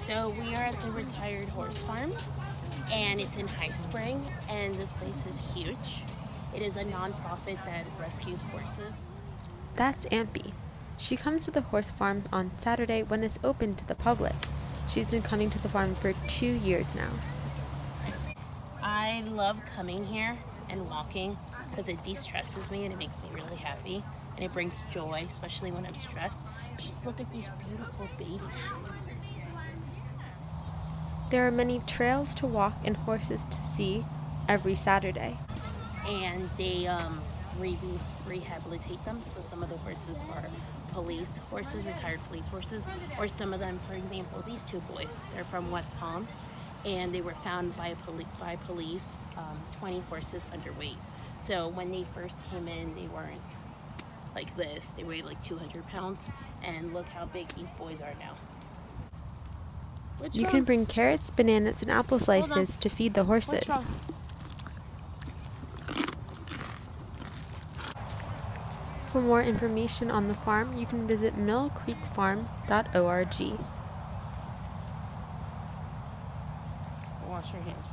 So we are at the Retired Horse Farm, and it's in High Spring, and this place is huge. It is a nonprofit that rescues horses. That's Ampi. She comes to the horse farm on Saturday when it's open to the public. She's been coming to the farm for 2 years now. I love coming here and walking because it de-stresses me and it makes me really happy, and it brings joy, especially when I'm stressed. Just look at these beautiful babies. There are many trails to walk and horses to see every Saturday. And they rehabilitate them. So some of the horses are police horses, retired police horses, or some of them, for example, these two boys, they're from West Palm, and they were found by police, 20 horses underweight. So when they first came in, they weren't like this. They weighed like 200 pounds, and look how big these boys are now. You can bring carrots, bananas, and apple slices to feed the horses. For more information on the farm, you can visit millcreekfarm.org. Wash your hands.